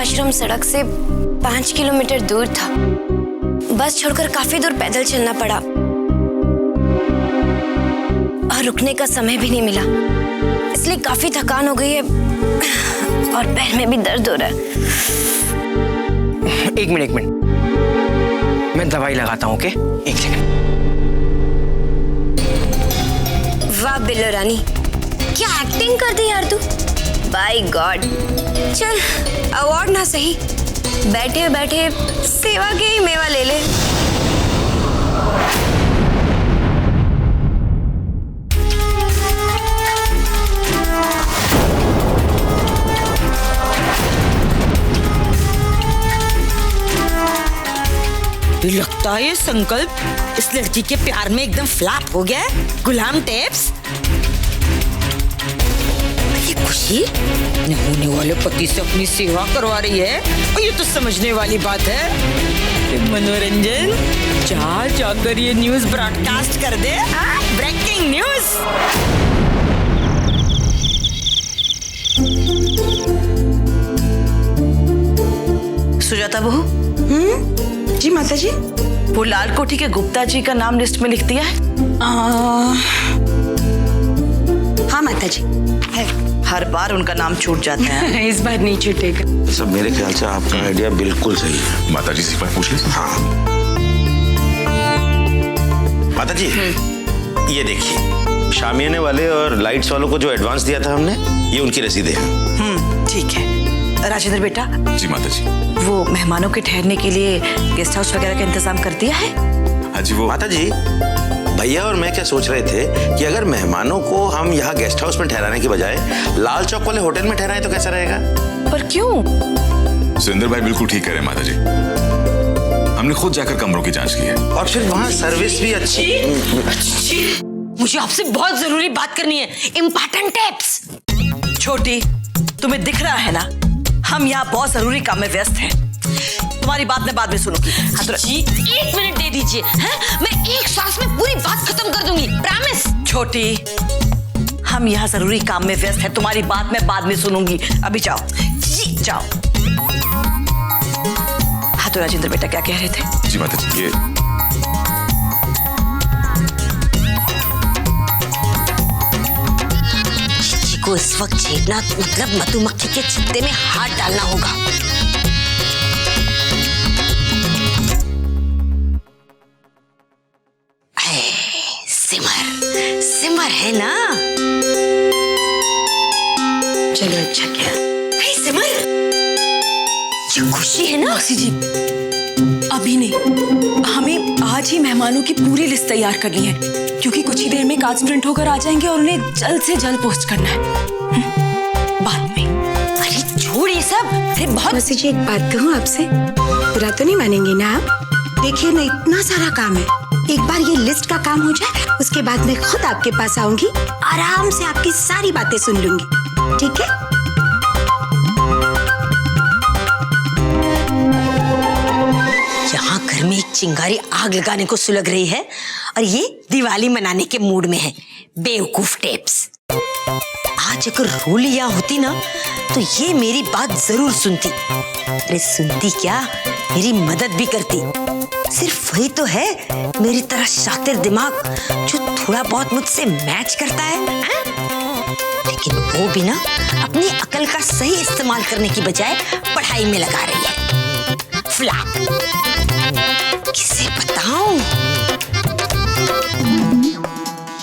आश्रम सड़क से 5 किलोमीटर दूर था। बस छोड़कर काफी दूर पैदल चलना पड़ा और रुकने का समय भी नहीं मिला, इसलिए काफी थकान हो गई है और पैर में भी दर्द हो रहा है। एक मिनट, मैं दवाई लगाता हूँ। ओके, एक सेकंड। वाह बिल्लो रानी, क्या एक्टिंग कर दी यार तू। बाय गॉड, चल अवार्ड ना सही, बैठे बैठे सेवा के ही मेवा ले ले। लगता है ये संकल्प इस लड़की के प्यार में एकदम फ्लॉप हो गया है। गुलाम टेप्स, ये खुशी न होने वाले पति से अपनी सेवा करवा रही है और ये तो समझने वाली बात है। मनोरंजन, जा जाकर ये न्यूज़ ब्रॉडकास्ट कर दे। Breaking news. सुजाता बहू। जी माता जी। वो लाल कोठी के गुप्ता जी का नाम लिस्ट में लिख दिया है? हाँ माता जी है। हर बार उनका नाम छूट जाता है। इस बार नहीं छूटेगा। सब मेरे ख्याल से आपका आइडिया बिल्कुल सही है। माता जी से एक बार पूछ लीजिए। हाँ माता जी, ये देखिए, शामियाने वाले और लाइट्स वालों को जो एडवांस दिया था हमने, ये उनकी रसीदें हैं। ठीक है। राजेंद्र बेटा। जी माता जी। वो मेहमानों के ठहरने के लिए गेस्ट हाउस वगैरह का इंतजाम कर दिया है? हाँ जी। वो माता जी, भैया और मैं क्या सोच रहे थे कि अगर मेहमानों को हम यहाँ गेस्ट हाउस में ठहराने की बजाय लाल चौक वाले होटल में ठहराएं तो कैसा रहेगा? पर क्यों? सुरेंद्र भाई बिल्कुल ठीक कह रहे हैं माता जी। हमने खुद जाकर कमरों की जांच की है और फिर वहाँ सर्विस भी अच्छी। मुझे आपसे बहुत जरूरी बात करनी है। Important tips. छोटी, तुम्हें दिख रहा है ना, हम यहाँ बहुत जरूरी काम में व्यस्त हैं। तुम्हारी बात मैं बाद में सुनूंगी। हाँ तो जी, 1 मिनट दे दीजिए। मैं एक सांस में पूरी बात खत्म कर दूंगी, प्रॉमिस। छोटी, हम यहाँ जरूरी काम में व्यस्त हैं, तुम्हारी बात मैं बाद में सुनूंगी। अभी जाओ जी, जाओ। हाँ तो राजेंद्र बेटा क्या कह रहे थे? जी माता जी, ये को इस वक्त छेड़ना मतलब मधुमक्खी के छत्ते में हाथ डालना होगा। सिमर सिमर है ना? चलो अच्छा क्या। सिमर, ये खुशी है ना? मौसी जी, अभी नहीं, हमें आज ही मेहमानों की पूरी लिस्ट तैयार करनी है, क्योंकि कुछ ही देर में कार्ड्स प्रिंट होकर आ जाएंगे और उन्हें जल्द से जल्द पोस्ट करना है। बाद में। अरे छोड़ ये सब। अरे बहुत। मौसी जी, एक बात कहूँ आपसे, बुरा तो नहीं मानेंगे ना आप? देखिए ना, इतना सारा काम है, एक बार ये लिस्ट का काम हो जाए, उसके बाद मैं खुद आपके पास आऊंगी, आराम से आपकी सारी बातें सुन लूंगी, ठीक है? यहाँ घर में एक चिंगारी आग लगाने को सुलग रही है और ये दिवाली मनाने के मूड में है। बेवकूफ टेप्स। आज अगर रो लिया होती ना तो ये मेरी बात जरूर सुनती। अरे सुनती क्या, मेरी मदद भी करती। सिर्फ वही तो है मेरी तरह शातिर दिमाग जो थोड़ा बहुत मुझसे मैच करता है, लेकिन वो भी ना अपनी अकल का सही इस्तेमाल करने की बजाय पढ़ाई में लगा रही है। फ्लैप। किसे बताऊं?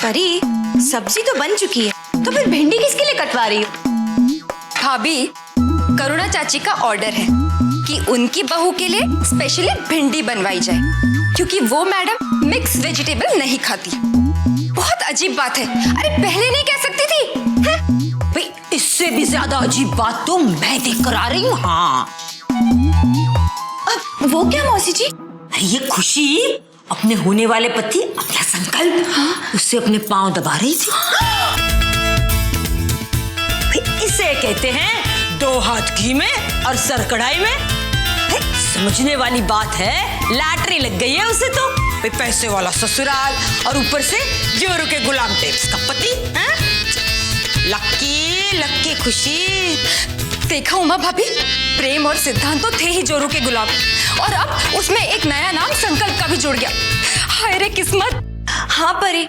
परी, सब्जी तो बन चुकी है, तो फिर भिंडी किसके लिए कटवा रही हो? भाभी, करुणा चाची का ऑर्डर है कि उनकी बहू के लिए स्पेशली भिंडी बनवाई जाए, क्योंकि वो मैडम मिक्स वेजिटेबल नहीं खाती। बहुत अजीब बात है। अरे पहले नहीं कह सकती थी? भाई, इससे भी ज्यादा अजीब बात तो मैं देख कर आ रही हूँ। हाँ, अब वो क्या मौसी जी? अरे ये खुशी अपने होने वाले पति, अपना संकल्प, उससे अपने पांव दबा रही थी। इसे कहते हैं 2 हाथ घी में और सर कढ़ाई में। समझने वाली बात है, लैटरी लग गई है उसे तो। पैसे वाला ससुराल और ऊपर से जोरू के गुलाम टेप्स का पति। लक्की तिलक की खुशी। देखा उमा भाभी, प्रेम और सिद्धांत तो थे ही जोरू के गुलाब, और अब उसमें एक नया नाम संकल्प का भी जुड़ गया। हाय रे किस्मत। हाँ परी,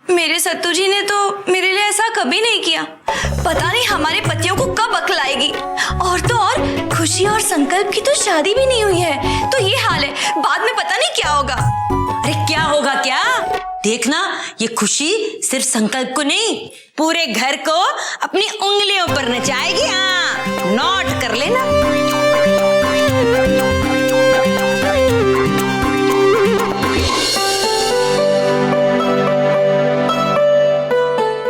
मेरे सत्तू जी ने तो मेरे लिए ऐसा कभी नहीं किया। पता नहीं हमारे पतियों को कब अक्ल आएगी। और तो और खुशी और संकल्प की तो शादी भी नहीं हुई है, तो ये हाल है, बाद में पता नहीं क्या होगा। अरे क्या होगा क्या? देखना, ये खुशी सिर्फ संकल्प को नहीं, पूरे घर को अपनी उंगलियों पर नचाएगी। हाँ, नोट कर लेना।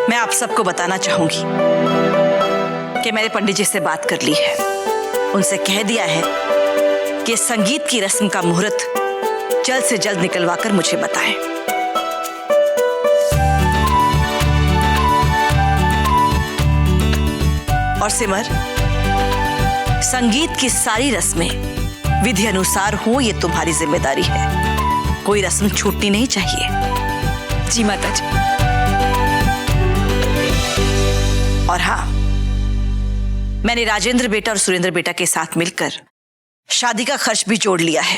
मैं आप सबको बताना चाहूंगी कि मैंने पंडित जी से बात कर ली है। उनसे कह दिया है कि संगीत की रस्म का मुहूर्त जल्द से जल्द निकलवाकर मुझे बताएं। और सिमर, संगीत की सारी रस्में विधि अनुसार हो, ये तुम्हारी जिम्मेदारी है। कोई रस्म छूटनी नहीं चाहिए। जी माता जी। और हाँ, मैंने राजेंद्र बेटा और सुरेंद्र बेटा के साथ मिलकर शादी का खर्च भी जोड़ लिया है।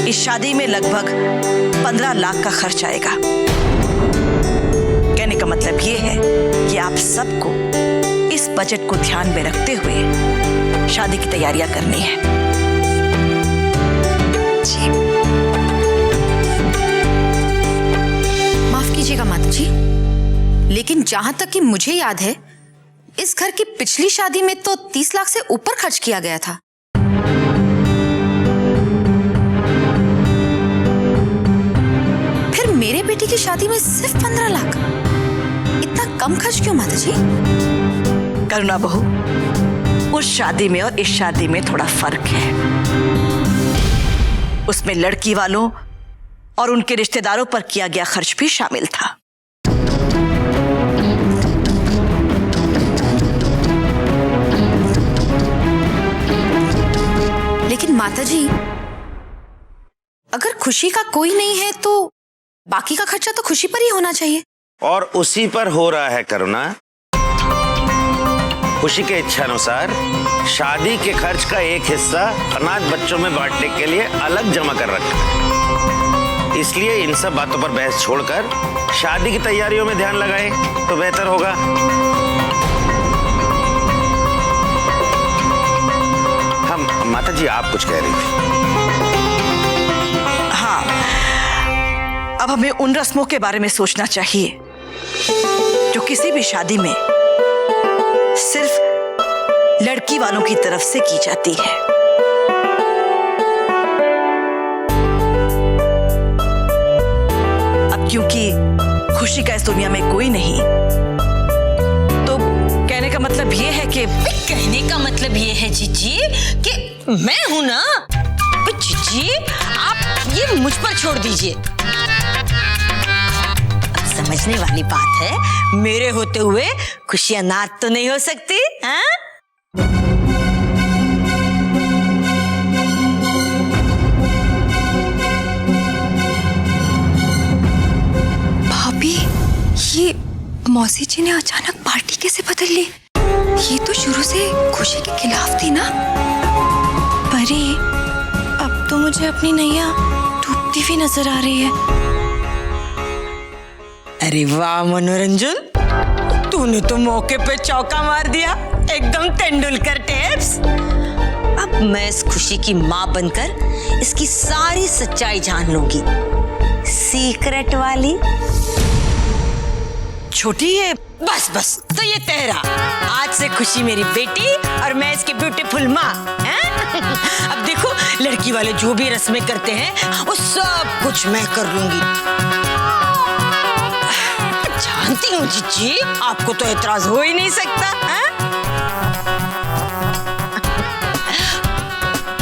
इस शादी में लगभग 15 लाख का खर्च आएगा। कहने का मतलब ये है कि आप सबको इस बजट को ध्यान में रखते हुए शादी की तैयारियां करनी है। जी। माफ कीजिएगा माता जी, लेकिन जहां तक कि मुझे याद है, इस घर की पिछली शादी में तो 30 लाख से ऊपर खर्च किया गया था। फिर मेरे बेटे की शादी में सिर्फ 15 लाख। इतना कम खर्च क्यों माता जी? करुणा बहू, उस शादी में और इस शादी में थोड़ा फर्क है। उसमें लड़की वालों और उनके रिश्तेदारों पर किया गया खर्च भी शामिल था। लेकिन माताजी, अगर खुशी का कोई नहीं है तो बाकी का खर्चा तो खुशी पर ही होना चाहिए। और उसी पर हो रहा है करुणा। खुशी के इच्छानुसार शादी के खर्च का एक हिस्सा अनाथ बच्चों में बांटने के लिए अलग जमा कर रखा है। इसलिए इन सब बातों पर बहस छोड़कर शादी की तैयारियों में ध्यान लगाएं तो बेहतर होगा। हम माता जी, आप कुछ कह रही थी। हाँ, अब हमें उन रस्मों के बारे में सोचना चाहिए जो किसी भी शादी में सिर्फ लड़की वालों की तरफ से की जाती है। अब क्योंकि खुशी का इस दुनिया में कोई नहीं, तो कहने का मतलब ये है कि जीजी कि मैं हूं ना। जीजी, आप ये मुझ पर छोड़ दीजिए। अब समझने वाली बात है, मेरे होते हुए खुशी अनाथ तो नहीं हो सकती। हाँ? भाभी, ये मौसी जी ने अचानक पार्टी कैसे बदल ली? ये तो शुरू से खुशी के खिलाफ थी ना। परी, अब तो मुझे अपनी नैया डूबती हुई नजर आ रही है। अरे वाह मनोरंजन, तूने तो मौके पे चौका मार दिया, एकदम तेंदुलकर टेप्स। अब मैं इस खुशी की माँ बनकर इसकी सारी सच्चाई जान लूंगी, सीक्रेट वाली। छोटी है। बस बस, तो ये तेरा। आज से खुशी मेरी बेटी और मैं इसकी ब्यूटीफुल माँ। अब देखो, लड़की वाले जो भी रस्में करते हैं वो सब कुछ मैं कर लूंगी। जानती हूँ जीजी, आपको तो एतराज हो ही नहीं सकता।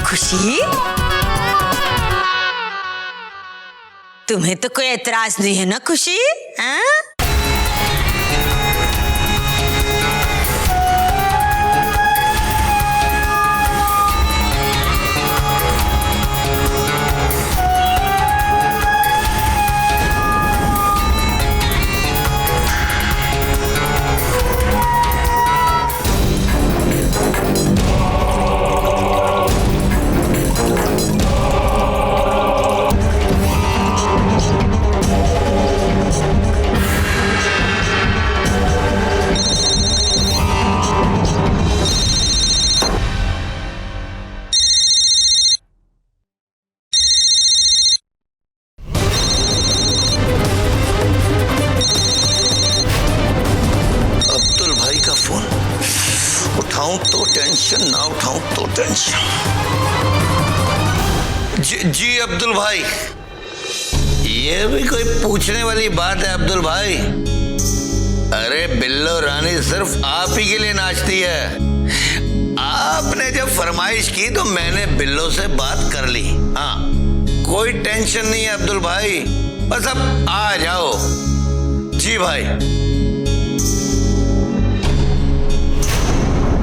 खुशी, तुम्हें तो कोई एतराज नहीं है ना खुशी? हाँ? टेंशन ना उठाऊं तो टेंशन। जी अब्दुल भाई, ये भी कोई पूछने वाली बात है अब्दुल भाई? अरे बिल्लो रानी सिर्फ आप ही के लिए नाचती है। आपने जब फरमाइश की तो मैंने बिल्लो से बात कर ली। हाँ, कोई टेंशन नहीं है अब्दुल भाई, बस अब आ जाओ। जी भाई,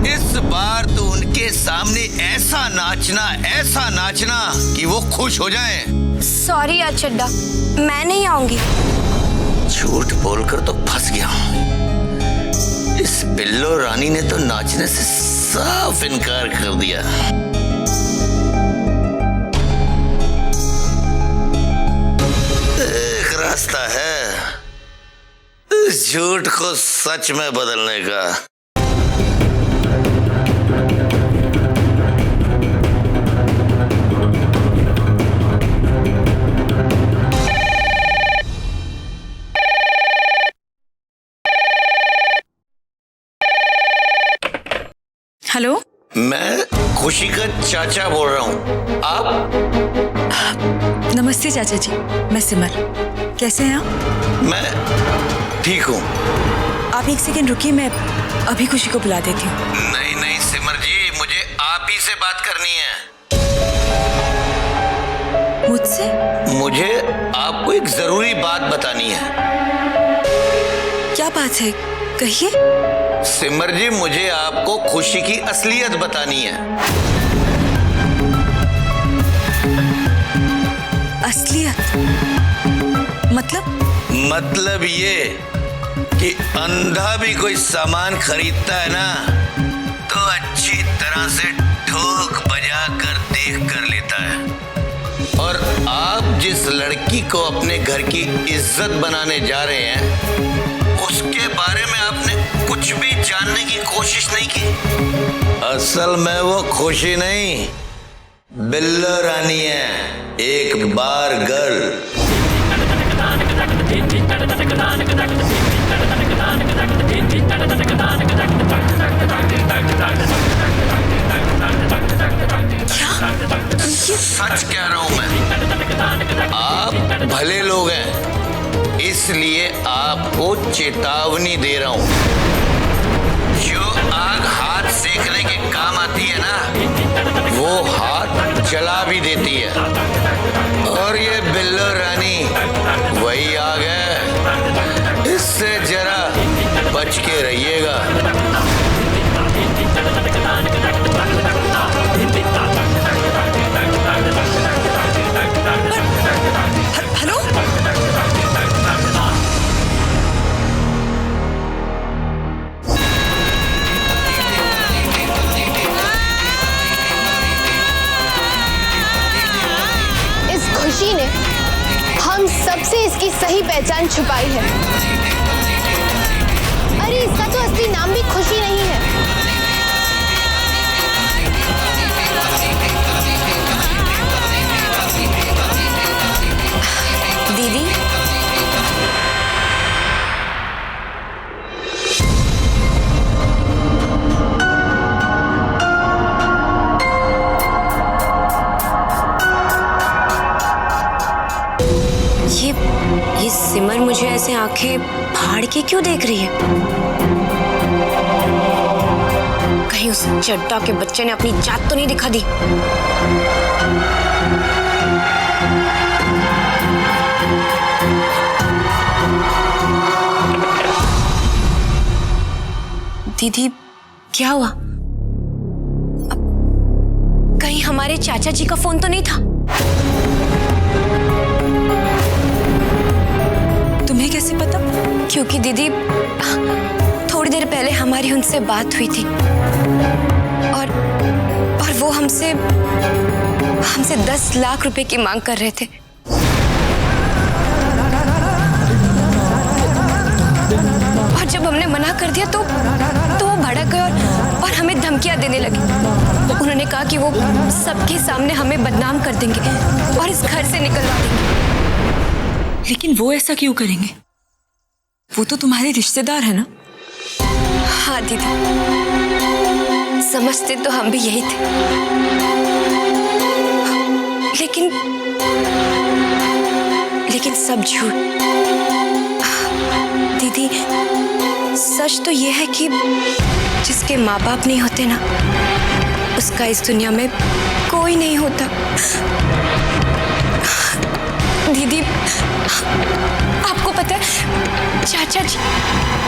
इस बार तो उनके सामने ऐसा नाचना कि वो खुश हो जाएं। सॉरी यार चड्डा, मैं नहीं आऊंगी। झूठ बोलकर तो फंस गया हूं। इस बिल्लो रानी ने तो नाचने से साफ इनकार कर दिया। एक रास्ता है इस झूठ को सच में बदलने का। हेलो, मैं खुशी का चाचा बोल रहा हूँ। आप? नमस्ते चाचा जी, मैं सिमर। कैसे हैं आप? मैं ठीक हूँ। आप एक सेकंड रुकिए, मैं अभी खुशी को बुला देती हूँ। नहीं सिमर जी, मुझे आप ही से बात करनी है। मुझसे? मुझे आपको एक जरूरी बात बतानी है। क्या बात है, कहिए। सिमर जी, मुझे आपको खुशी की असलियत बतानी है। असलियत? मतलब ये कि अंधा भी कोई सामान खरीदता है ना, तो अच्छी तरह से ठोक बजा कर देख कर लेता है। और आप जिस लड़की को अपने घर की इज्जत बनाने जा रहे हैं, उसके बारे में आपने कुछ भी जानने की कोशिश नहीं की। असल में वो खुशी नहीं, बिल्लो रानी है, एक बार गर्ल। सच कह रहा हूं मैं। आप भले लोग हैं, इसलिए आपको चेतावनी दे रहा हूं। जो आग हाथ सेकने के काम आती है ना, वो हाथ जला भी देती है। और ये बिल्लो रानी वही आग है, इससे जरा बच के रहिएगा। हेलो, इस खुशी ने हम सबसे इसकी सही पहचान छुपाई है। अरे इसका तो असली नाम भी खुशी नहीं है। दीदी, ये सिमर मुझे ऐसे आंखें फाड़ के क्यों देख रही है? कहीं उस चड्डा के बच्चे ने अपनी जात तो नहीं दिखा दी? दीदी, क्या हुआ? कहीं हमारे चाचा जी का फोन तो नहीं था? तुम्हें कैसे पता? क्योंकि दीदी, थोड़ी देर पहले हमारी उनसे बात हुई थी और वो हमसे 10 लाख रुपए की मांग कर रहे थे। और जब हमने मना कर दिया तो वो भड़क गए और हमें धमकियां देने लगे। उन्होंने कहा कि वो सबके सामने हमें बदनाम कर देंगे और इस घर से निकलवा देंगे। लेकिन वो ऐसा क्यों करेंगे? वो तो तुम्हारे रिश्तेदार है ना? हाँ दीदी, समझते तो हम भी यही थे, लेकिन सब झूठ। दीदी, सच तो ये है कि जिसके माँ बाप नहीं होते ना, उसका इस दुनिया में कोई नहीं होता। दीदी, आपको पता है, चाचा जी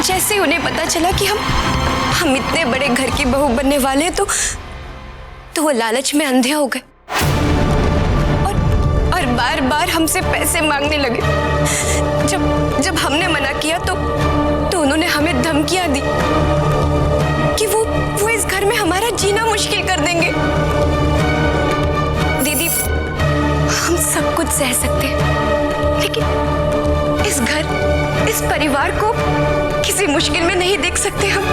जैसे उन्हें पता चला कि हम इतने बड़े घर की बहू बनने वाले हैं, तो वो लालच में अंधे हो गए और बार बार हमसे पैसे मांगने लगे। जब हमने मना किया तो उन्होंने हमें धमकियां दी कि वो इस घर में हमारा जीना मुश्किल कर देंगे। दीदी, हम सब कुछ सह सकते हैं, लेकिन इस परिवार को किसी मुश्किल में नहीं देख सकते हम।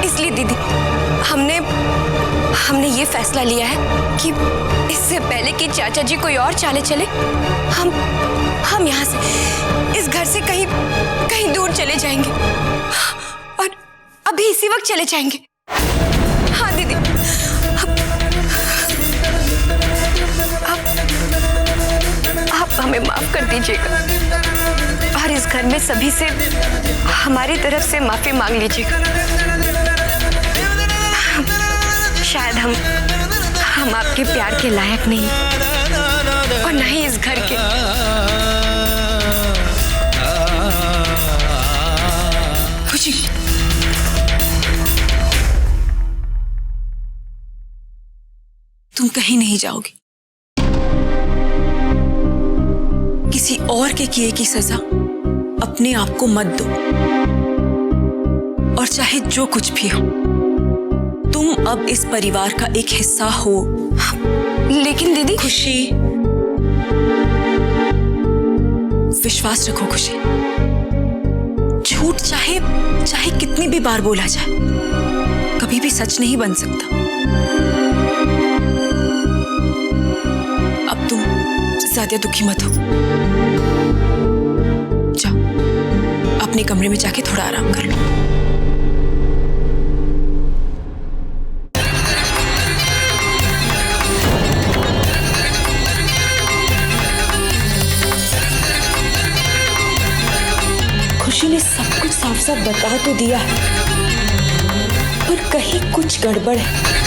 इसलिए दीदी, हमने ये फैसला लिया है कि इससे पहले कि चाचा जी कोई और चाले चले, हम यहाँ से, इस घर से कहीं दूर चले जाएंगे, और अभी इसी वक्त चले जाएंगे। हाँ दीदी, आप हमें माफ कर दीजिएगा और इस घर में सभी से हमारी तरफ से माफी मांग लीजिएगा। शायद हम आपके प्यार के लायक नहीं, और न ही इस घर के। खुशी, तुम कहीं नहीं जाओगी। किसी और के किए की सजा अपने आप को मत दो, और चाहे जो कुछ भी हो, तुम अब इस परिवार का एक हिस्सा हो। लेकिन दीदी, खुशी, विश्वास रखो खुशी, झूठ चाहे कितनी भी बार बोला जाए, कभी भी सच नहीं बन सकता। अब तुम ज्यादा दुखी मत हो, जाओ अपने कमरे में जाके थोड़ा आराम कर लो। खुशी ने सब कुछ साफ साफ बता तो दिया है, पर कहीं कुछ गड़बड़ है।